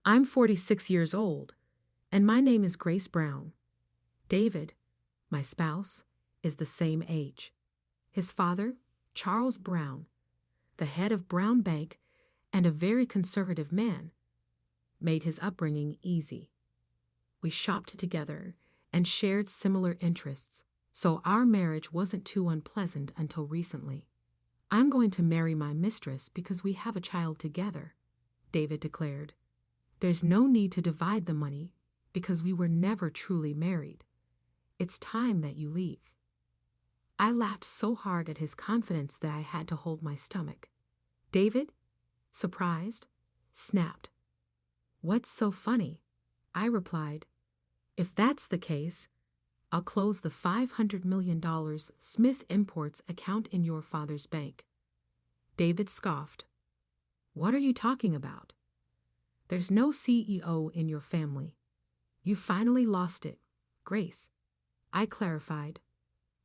I'm 46 years old, and my name is Grace Brown. David, my spouse, is the same age. His father, Charles Brown, the head of Brown Bank and a very conservative man, made his upbringing easy. We shopped together and shared similar interests, so our marriage wasn't too unpleasant until recently. I'm going to marry my mistress because we have a child together, David declared. There's no need to divide the money because we were never truly married. It's time that you leave. I laughed so hard at his confidence that I had to hold my stomach. David, surprised, snapped. What's so funny? I replied, if that's the case, I'll close the $500 million Smith Imports account in your father's bank. David scoffed. What are you talking about? There's no CEO in your family. You finally lost it, Grace. I clarified.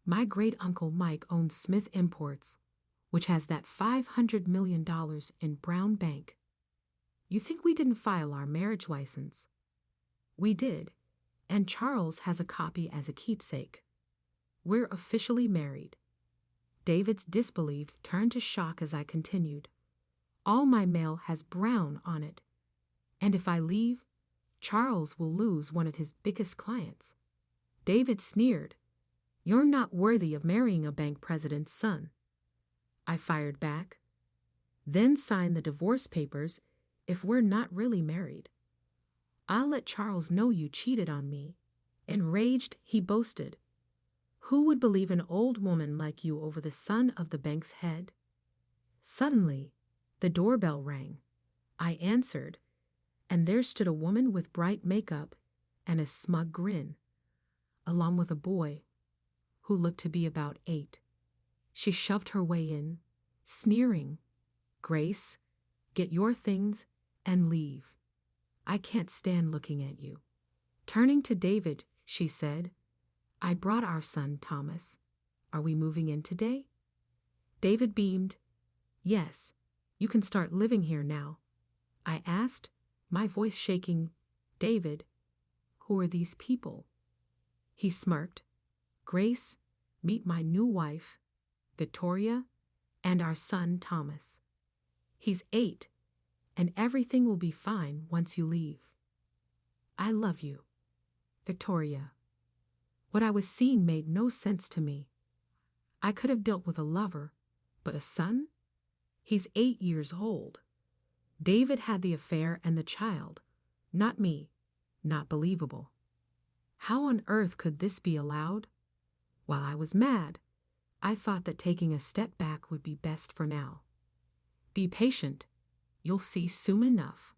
My great-uncle Mike owns Smith Imports, which has that $500 million in Brown Bank. You think we didn't file our marriage license? We did, and Charles has a copy as a keepsake. We're officially married. David's disbelief turned to shock as I continued. All my mail has Brown on it, and if I leave, Charles will lose one of his biggest clients. David sneered. You're not worthy of marrying a bank president's son. I fired back. Then sign the divorce papers if we're not really married. I'll let Charles know you cheated on me. Enraged, he boasted. Who would believe an old woman like you over the son of the bank's head? Suddenly, the doorbell rang. I answered, and there stood a woman with bright makeup and a smug grin, along with a boy who looked to be about 8. She shoved her way in, sneering, Grace, get your things and leave. I can't stand looking at you. Turning to David, she said, I brought our son, Thomas. Are we moving in today? David beamed. Yes, you can start living here now. I asked, my voice shaking, David, who are these people? He smirked. Grace, meet my new wife, Victoria, and our son, Thomas. He's 8, and everything will be fine once you leave. I love you, Victoria. What I was seeing made no sense to me. I could have dealt with a lover, but a son? He's 8 years old. David had the affair and the child, not me. Not believable. How on earth could this be allowed? While I was mad, I thought that taking a step back would be best for now. Be patient. You'll see soon enough.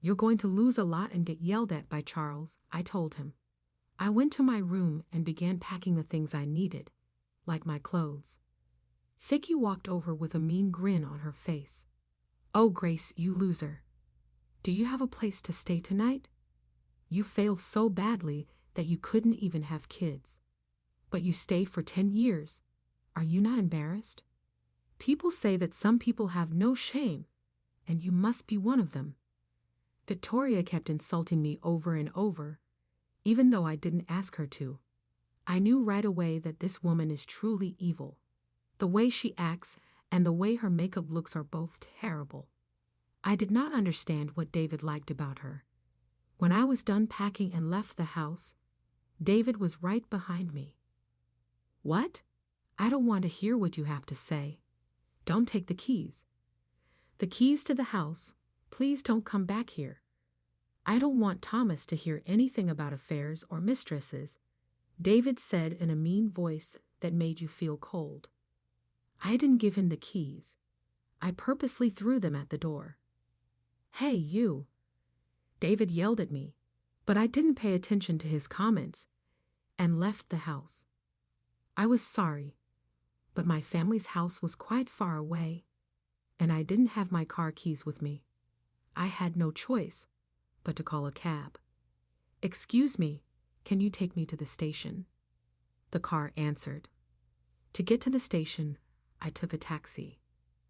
You're going to lose a lot and get yelled at by Charles, I told him. I went to my room and began packing the things I needed, like my clothes. Vicky walked over with a mean grin on her face. Oh, Grace, you loser. Do you have a place to stay tonight? You failed so badly that you couldn't even have kids. But you stayed for 10 years. Are you not embarrassed? People say that some people have no shame, and you must be one of them. Victoria kept insulting me over and over, even though I didn't ask her to. I knew right away that this woman is truly evil. The way she acts and the way her makeup looks are both terrible. I did not understand what David liked about her. When I was done packing and left the house, David was right behind me. What? I don't want to hear what you have to say. Don't take the keys. The keys to the house. Please don't come back here. I don't want Thomas to hear anything about affairs or mistresses, David said in a mean voice that made you feel cold. I didn't give him the keys. I purposely threw them at the door. Hey, you! David yelled at me, but I didn't pay attention to his comments and left the house. I was sorry, but my family's house was quite far away, and I didn't have my car keys with me. I had no choice but to call a cab. Excuse me, can you take me to the station? The car answered. To get to the station, I took a taxi.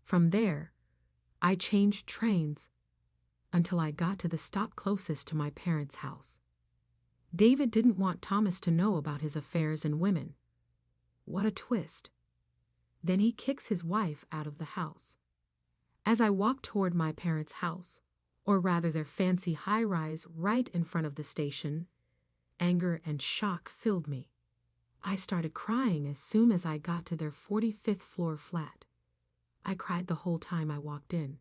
From there, I changed trains. until I got to the stop closest to my parents' house. David didn't want Thomas to know about his affairs and women. What a twist. Then he kicks his wife out of the house. As I walked toward my parents' house, or rather their fancy high-rise right in front of the station, anger and shock filled me. I started crying as soon as I got to their 45th floor flat. I cried the whole time I walked in.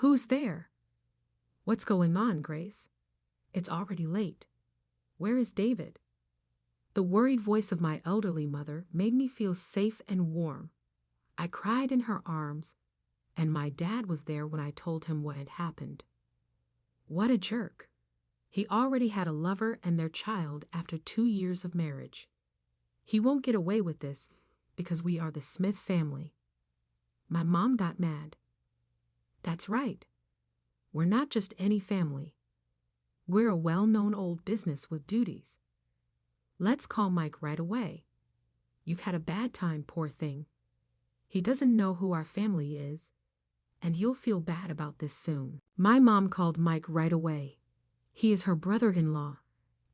"Who's there?" "What's going on, Grace? It's already late. Where is David?" The worried voice of my elderly mother made me feel safe and warm. I cried in her arms, and my dad was there when I told him what had happened. What a jerk. He already had a lover and their child after 2 years of marriage. He won't get away with this because we are the Smith family. My mom got mad. That's right. We're not just any family. We're a well-known old business with duties. Let's call Mike right away. You've had a bad time, poor thing. He doesn't know who our family is, and he'll feel bad about this soon. My mom called Mike right away. He is her brother-in-law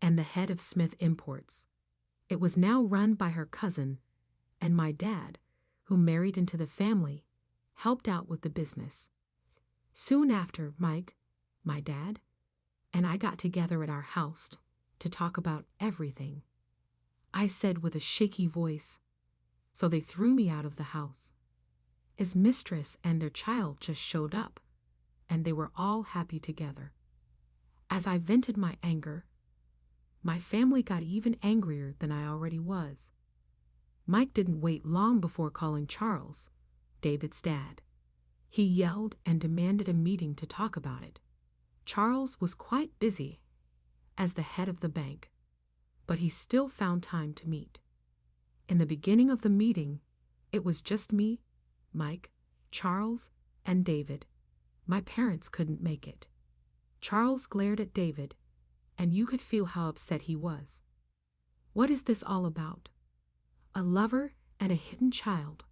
and the head of Smith Imports. It was now run by her cousin, and my dad, who married into the family, helped out with the business. Soon after, Mike, my dad, and I got together at our house to talk about everything. I said with a shaky voice, so they threw me out of the house. His mistress and their child just showed up, and they were all happy together. As I vented my anger, my family got even angrier than I already was. Mike didn't wait long before calling Charles, David's dad. He yelled and demanded a meeting to talk about it. Charles was quite busy as the head of the bank, but he still found time to meet. In the beginning of the meeting, it was just me, Mike, Charles, and David. My parents couldn't make it. Charles glared at David, and you could feel how upset he was. What is this all about? A lover and a hidden child,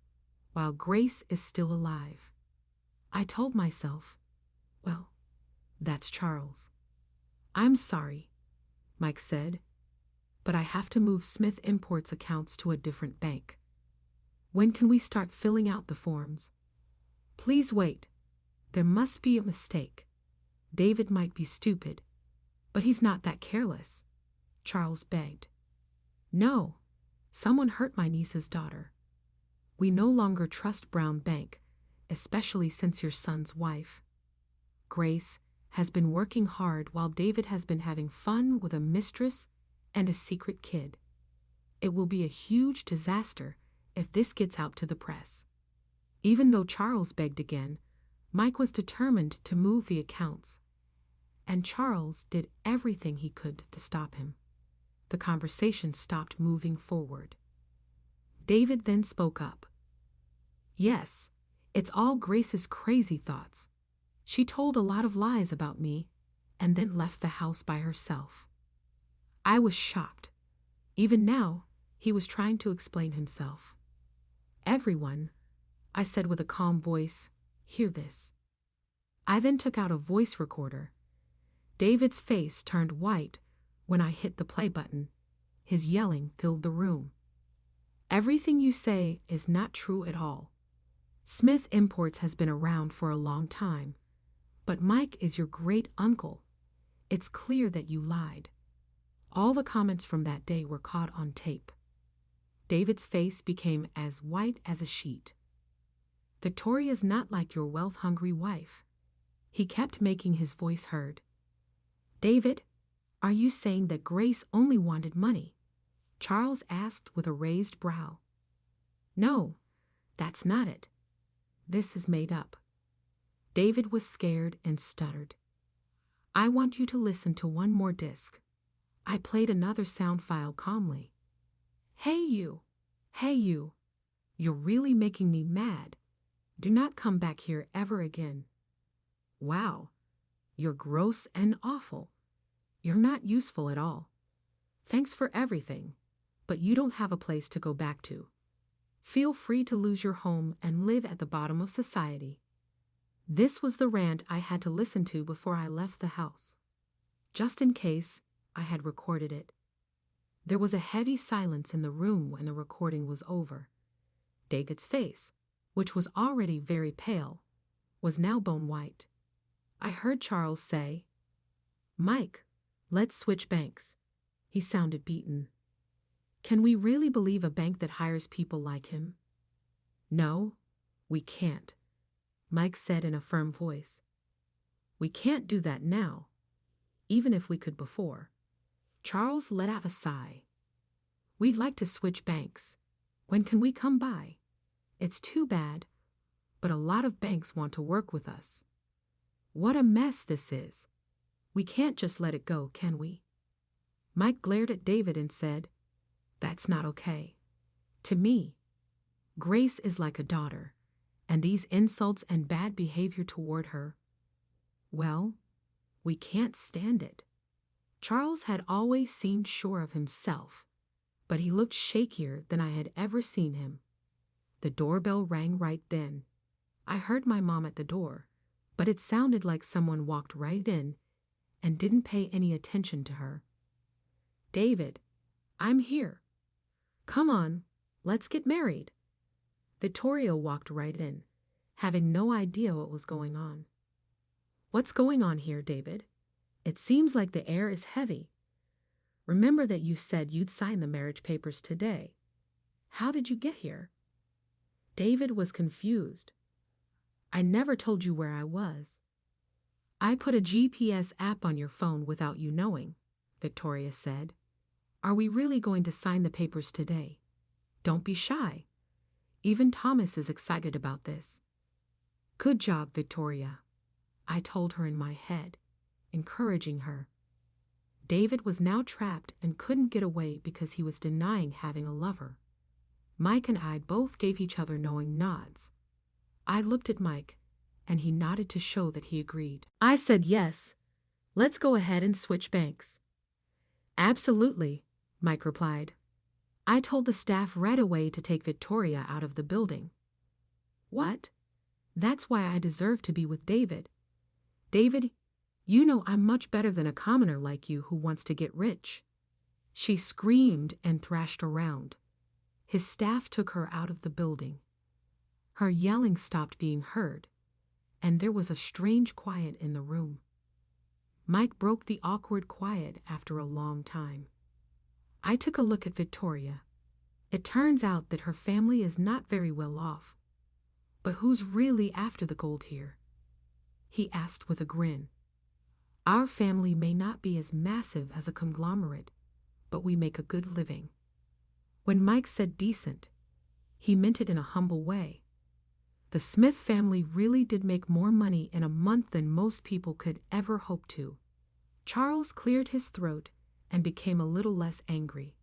while Grace is still alive. I told myself, well, that's Charles. I'm sorry, Mike said, but I have to move Smith Imports accounts to a different bank. When can we start filling out the forms? Please wait. There must be a mistake. David might be stupid, but he's not that careless, Charles begged. No, someone hurt my niece's daughter. We no longer trust Brown Bank, especially since your son's wife, Grace, has been working hard while David has been having fun with a mistress and a secret kid. It will be a huge disaster if this gets out to the press. Even though Charles begged again, Mike was determined to move the accounts, and Charles did everything he could to stop him. The conversation stopped moving forward. David then spoke up. Yes, it's all Grace's crazy thoughts. She told a lot of lies about me and then left the house by herself. I was shocked. Even now, he was trying to explain himself. Everyone, I said with a calm voice, hear this. I then took out a voice recorder. David's face turned white when I hit the play button. His yelling filled the room. Everything you say is not true at all. Smith Imports has been around for a long time, but Mike is your great uncle. It's clear that you lied. All the comments from that day were caught on tape. David's face became as white as a sheet. Victoria's not like your wealth-hungry wife. He kept making his voice heard. David, are you saying that Grace only wanted money? Charles asked with a raised brow. No, that's not it. This is made up. David was scared and stuttered. I want you to listen to one more disc. I played another sound file calmly. Hey you! Hey you! You're really making me mad. Do not come back here ever again. Wow, you're gross and awful. You're not useful at all. Thanks for everything, but you don't have a place to go back to. Feel free to lose your home and live at the bottom of society. This was the rant I had to listen to before I left the house. Just in case, I had recorded it. There was a heavy silence in the room when the recording was over. David's face, which was already very pale, was now bone white. I heard Charles say, "Mike, let's switch banks." He sounded beaten. "Can we really believe a bank that hires people like him?" "No, we can't," Mike said in a firm voice. "We can't do that now, even if we could before." Charles let out a sigh. "We'd like to switch banks. When can we come by? It's too bad, but a lot of banks want to work with us. What a mess this is. We can't just let it go, can we?" Mike glared at David and said, "That's not okay. To me, Grace is like a daughter, and these insults and bad behavior toward her, well, we can't stand it." Charles had always seemed sure of himself, but he looked shakier than I had ever seen him. The doorbell rang right then. I heard my mom at the door, but it sounded like someone walked right in and didn't pay any attention to her. "David, I'm here. Come on, let's get married." Vittoria walked right in, having no idea what was going on. "What's going on here, David? It seems like the air is heavy. Remember that you said you'd sign the marriage papers today. How did you get here?" David was confused. "I never told you where I was." "I put a GPS app on your phone without you knowing," Victoria said. "Are we really going to sign the papers today? Don't be shy. Even Thomas is excited about this." "Good job, Victoria," I told her in my head, encouraging her. David was now trapped and couldn't get away because he was denying having a lover. Mike and I both gave each other knowing nods. I looked at Mike, and he nodded to show that he agreed. I said yes. "Let's go ahead and switch banks." "Absolutely," Mike replied. I told the staff right away to take Victoria out of the building. "What? That's why I deserve to be with David. David, you know I'm much better than a commoner like you who wants to get rich." She screamed and thrashed around. His staff took her out of the building. Her yelling stopped being heard, and there was a strange quiet in the room. Mike broke the awkward quiet after a long time. I took a look at Victoria. It turns out that her family is not very well off. "But who's really after the gold here?" he asked with a grin. "Our family may not be as massive as a conglomerate, but we make a good living." When Mike said decent, he meant it in a humble way. The Smith family really did make more money in a month than most people could ever hope to. Charles cleared his throat and became a little less angry.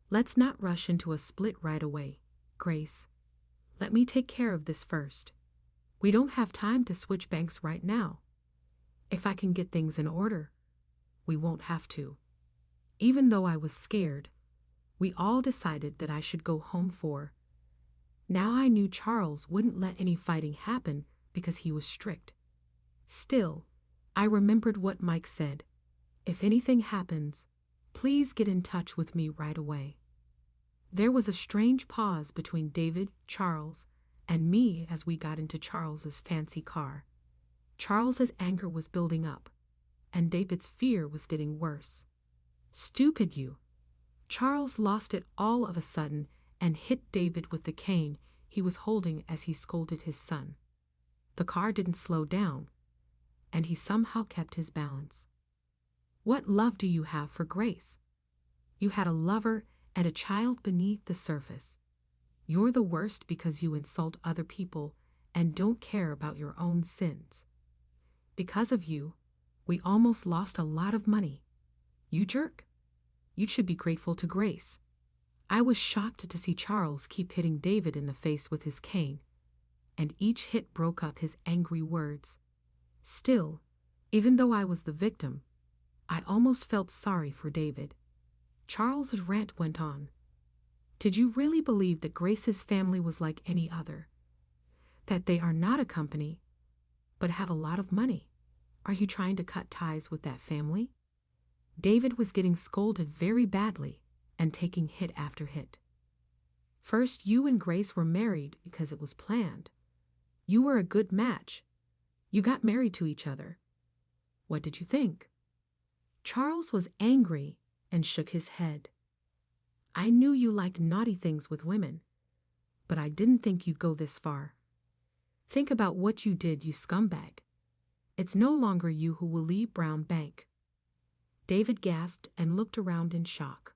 "Let's not rush into a split right away, Grace. Let me take care of this first. We don't have time to switch banks right now. If I can get things in order, we won't have to." Even though I was scared, we all decided that I should go home for. Now I knew Charles wouldn't let any fighting happen because he was strict. Still, I remembered what Mike said. "If anything happens, please get in touch with me right away." There was a strange pause between David, Charles, and me as we got into Charles's fancy car. Charles's anger was building up, and David's fear was getting worse. "Stupid you!" Charles lost it all of a sudden and hit David with the cane he was holding as he scolded his son. The car didn't slow down, and he somehow kept his balance. "What love do you have for Grace? You had a lover and a child beneath the surface. You're the worst because you insult other people and don't care about your own sins. Because of you, we almost lost a lot of money. You jerk. You should be grateful to Grace." I was shocked to see Charles keep hitting David in the face with his cane, and each hit broke up his angry words. Still, even though I was the victim, I almost felt sorry for David. Charles's rant went on. "Did you really believe that Grace's family was like any other? That they are not a company, but have a lot of money. Are you trying to cut ties with that family? David was getting scolded very badly and taking hit after hit. First, you and Grace were married because it was planned. You were a good match. You got married to each other. What did you think? Charles was angry and shook his head. I knew you liked naughty things with women, but I didn't think you'd go this far. Think about what you did, you scumbag. It's no longer you who will leave Brown Bank. David gasped and looked around in shock.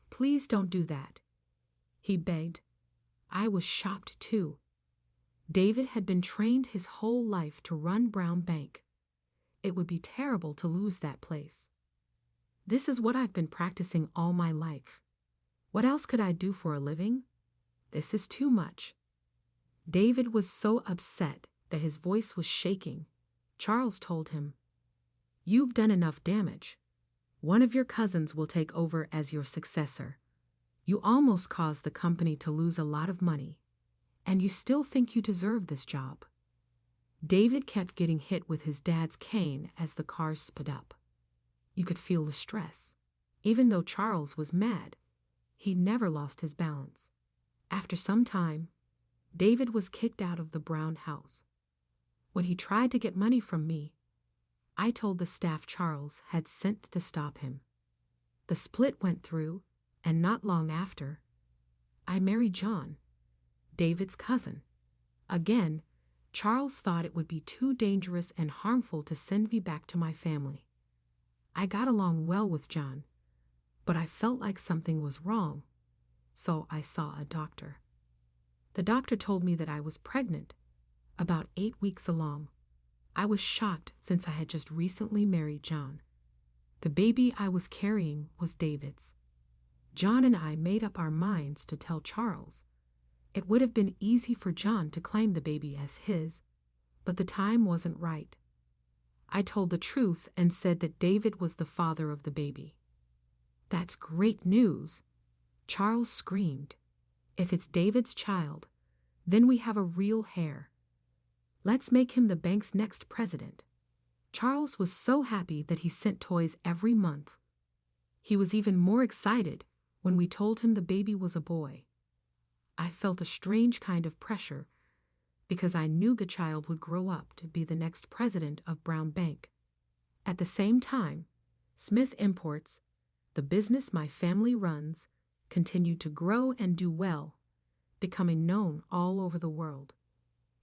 Please don't do that, he begged. I was shocked too. David had been trained his whole life to run Brown Bank. It would be terrible to lose that place. This is what I've been practicing all my life. What else could I do for a living? This is too much. David was so upset that his voice was shaking. Charles told him, You've done enough damage. One of your cousins will take over as your successor. You almost caused the company to lose a lot of money, and you still think you deserve this job. David kept getting hit with his dad's cane as the car sped up. You could feel the stress. Even though Charles was mad, he never lost his balance. After some time, David was kicked out of the Brown house. When he tried to get money from me, I told the staff Charles had sent to stop him. The split went through, and not long after, I married John, David's cousin. Again, Charles thought it would be too dangerous and harmful to send me back to my family. I got along well with John, but I felt like something was wrong, so I saw a doctor. The doctor told me that I was pregnant, about 8 weeks along. I was shocked since I had just recently married John. The baby I was carrying was David's. John and I made up our minds to tell Charles. It would have been easy for John to claim the baby as his, but the time wasn't right. I told the truth and said that David was the father of the baby. That's great news, Charles screamed. If it's David's child, then we have a real heir. Let's make him the bank's next president. Charles was so happy that he sent toys every month. He was even more excited when we told him the baby was a boy. I felt a strange kind of pressure because I knew the child would grow up to be the next president of Brown Bank. At the same time, Smith Imports, the business my family runs, continued to grow and do well, becoming known all over the world.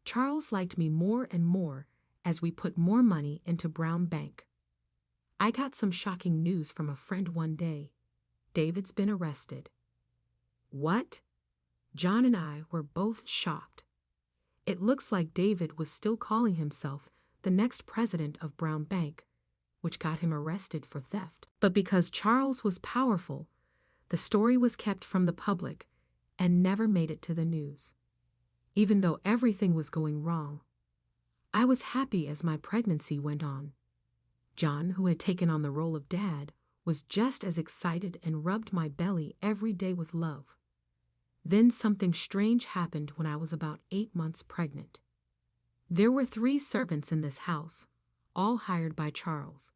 Charles liked me more and more as we put more money into Brown Bank. I got some shocking news from a friend one day. David's been arrested. What? John and I were both shocked. It looks like David was still calling himself the next president of Brown Bank, which got him arrested for theft. But because Charles was powerful, the story was kept from the public and never made it to the news. Even though everything was going wrong, I was happy as my pregnancy went on. John, who had taken on the role of dad, was just as excited and rubbed my belly every day with love. Then something strange happened when I was about 8 months pregnant. There were 3 servants in this house, all hired by Charles.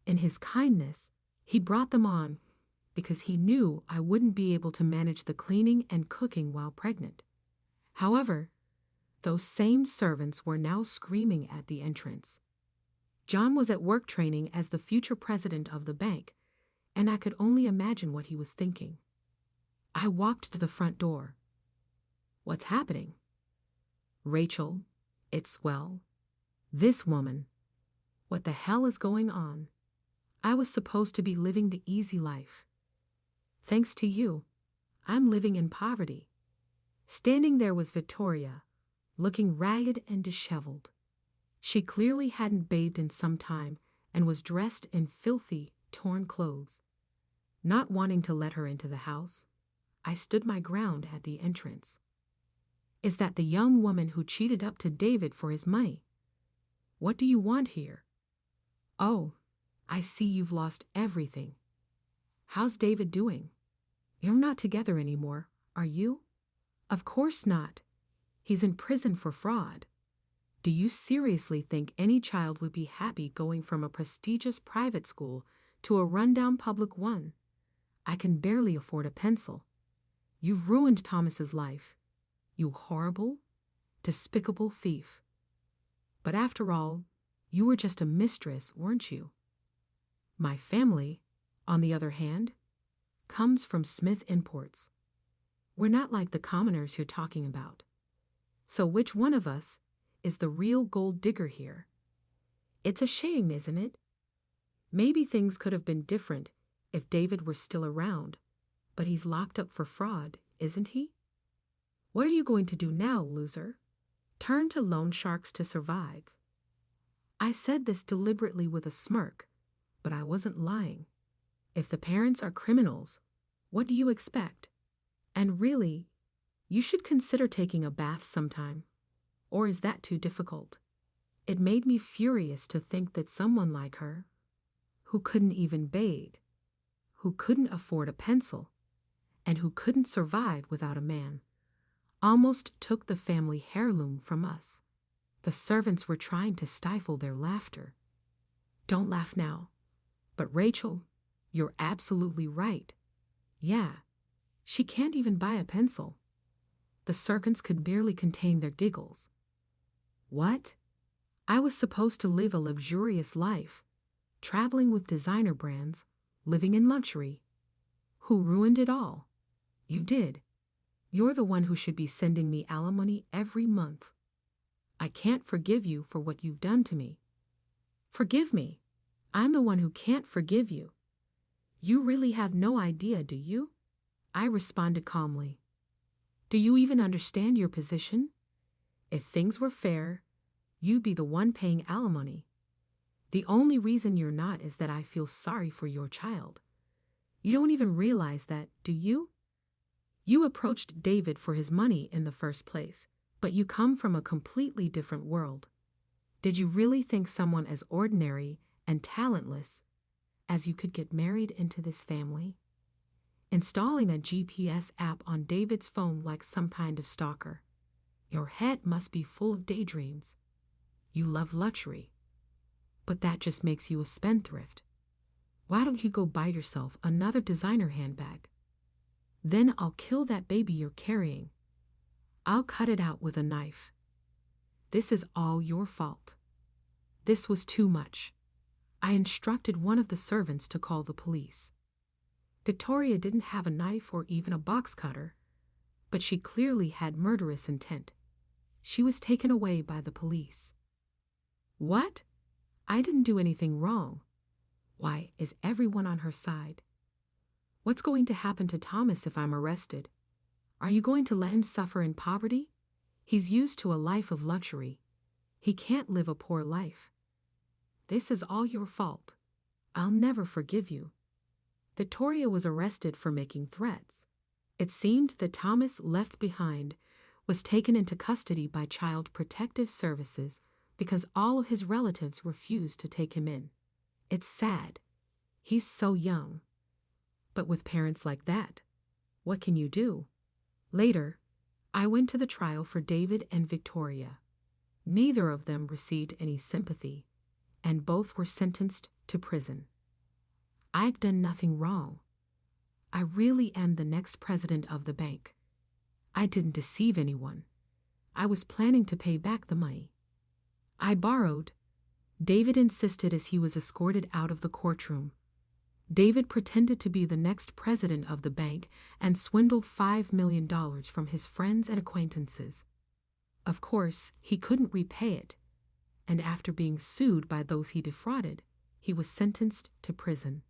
In his kindness, he brought them on because he knew I wouldn't be able to manage the cleaning and cooking while pregnant. However, those same servants were now screaming at the entrance. John was at work training as the future president of the bank, and I could only imagine what he was thinking. I walked to the front door. What's happening? Rachel, this woman. What the hell is going on? I was supposed to be living the easy life. Thanks to you, I'm living in poverty. Standing there was Victoria, looking ragged and disheveled. She clearly hadn't bathed in some time and was dressed in filthy, torn clothes. Not wanting to let her into the house, I stood my ground at the entrance. Is that the young woman who cheated up to David for his money? What do you want here? Oh, I see you've lost everything. How's David doing? You're not together anymore, are you? Of course not. He's in prison for fraud. Do you seriously think any child would be happy going from a prestigious private school to a rundown public one? I can barely afford a pencil. You've ruined Thomas's life. You horrible, despicable thief. But after all, you were just a mistress, weren't you? My family, on the other hand, comes from Smith Imports. We're not like the commoners you're talking about. So which one of us is the real gold digger here? It's a shame, isn't it? Maybe things could have been different if David were still around, but he's locked up for fraud, isn't he? What are you going to do now, loser? Turn to loan sharks to survive. I said this deliberately with a smirk, but I wasn't lying. If the parents are criminals, what do you expect? And really, you should consider taking a bath sometime. Or is that too difficult? It made me furious to think that someone like her, who couldn't even bathe, who couldn't afford a pencil, and who couldn't survive without a man, almost took the family heirloom from us. The servants were trying to stifle their laughter. Don't laugh now. But Rachel, you're absolutely right. Yeah, she can't even buy a pencil. The servants could barely contain their giggles. What? I was supposed to live a luxurious life, traveling with designer brands, living in luxury. Who ruined it all? You did. You're the one who should be sending me alimony every month. I can't forgive you for what you've done to me. Forgive me. I'm the one who can't forgive you. You really have no idea, do you? I responded calmly. Do you even understand your position? If things were fair, you'd be the one paying alimony. The only reason you're not is that I feel sorry for your child. You don't even realize that, do you? You approached David for his money in the first place, but you come from a completely different world. Did you really think someone as ordinary and talentless as you could get married into this family? Installing a GPS app on David's phone like some kind of stalker. Your head must be full of daydreams. You love luxury, but that just makes you a spendthrift. Why don't you go buy yourself another designer handbag? Then I'll kill that baby you're carrying. I'll cut it out with a knife. This is all your fault. This was too much. I instructed one of the servants to call the police. Victoria didn't have a knife or even a box cutter, but she clearly had murderous intent. She was taken away by the police. What? I didn't do anything wrong. Why, is everyone on her side? What's going to happen to Thomas if I'm arrested? Are you going to let him suffer in poverty? He's used to a life of luxury. He can't live a poor life. This is all your fault. I'll never forgive you. Victoria was arrested for making threats. It seemed that Thomas, left behind, was taken into custody by Child Protective Services because all of his relatives refused to take him in. It's sad. He's so young. But with parents like that, what can you do? Later, I went to the trial for David and Victoria. Neither of them received any sympathy, and both were sentenced to prison. I've done nothing wrong. I really am the next president of the bank. I didn't deceive anyone. I was planning to pay back the money. I borrowed. David insisted as he was escorted out of the courtroom. David pretended to be the next president of the bank and swindled $5 million from his friends and acquaintances. Of course, he couldn't repay it, and after being sued by those he defrauded, he was sentenced to prison.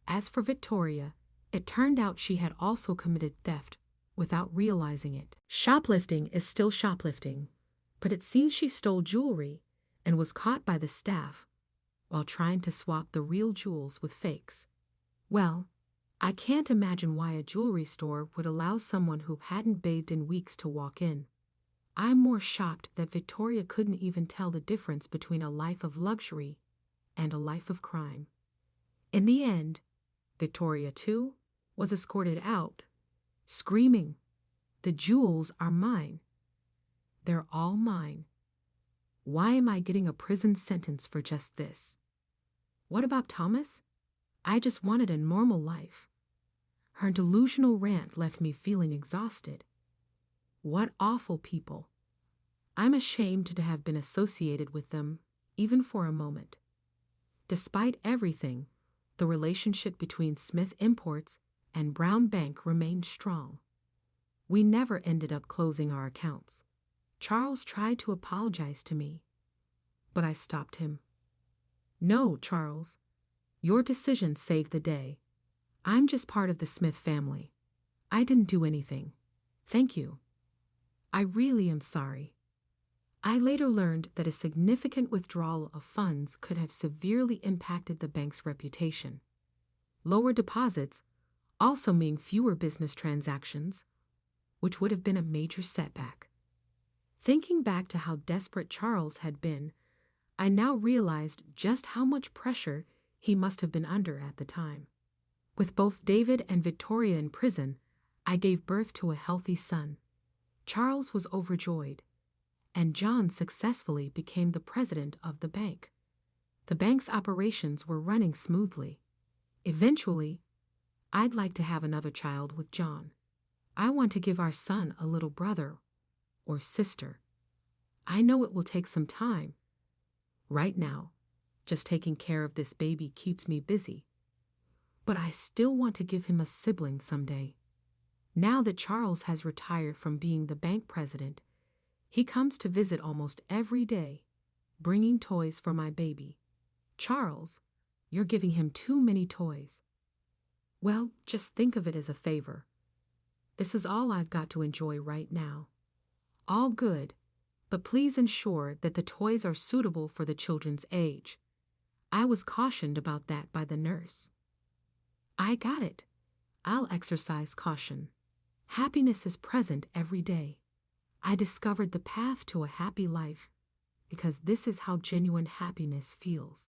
As for Victoria, it turned out she had also committed theft without realizing it. Shoplifting is still shoplifting, but it seems she stole jewelry and was caught by the staff while trying to swap the real jewels with fakes. Well, I can't imagine why a jewelry store would allow someone who hadn't bathed in weeks to walk in. I'm more shocked that Victoria couldn't even tell the difference between a life of luxury and a life of crime. In the end, Victoria, too, was escorted out, screaming, "The jewels are mine. They're all mine." Why am I getting a prison sentence for just this? What about Thomas? I just wanted a normal life. Her delusional rant left me feeling exhausted. What awful people. I'm ashamed to have been associated with them, even for a moment. Despite everything, the relationship between Smith Imports and Brown Bank remained strong. We never ended up closing our accounts. Charles tried to apologize to me, but I stopped him. No, Charles. Your decision saved the day. I'm just part of the Smith family. I didn't do anything. Thank you. I really am sorry. I later learned that a significant withdrawal of funds could have severely impacted the bank's reputation. Lower deposits also mean fewer business transactions, which would have been a major setback. Thinking back to how desperate Charles had been, I now realized just how much pressure he must have been under at the time. With both David and Victoria in prison, I gave birth to a healthy son. Charles was overjoyed, and John successfully became the president of the bank. The bank's operations were running smoothly. Eventually, I'd like to have another child with John. I want to give our son a little brother or sister. I know it will take some time. Right now, just taking care of this baby keeps me busy. But I still want to give him a sibling someday. Now that Charles has retired from being the bank president, he comes to visit almost every day, bringing toys for my baby. Charles, you're giving him too many toys. Well, just think of it as a favor. This is all I've got to enjoy right now. All good, but please ensure that the toys are suitable for the children's age. I was cautioned about that by the nurse. I got it. I'll exercise caution. Happiness is present every day. I discovered the path to a happy life because this is how genuine happiness feels.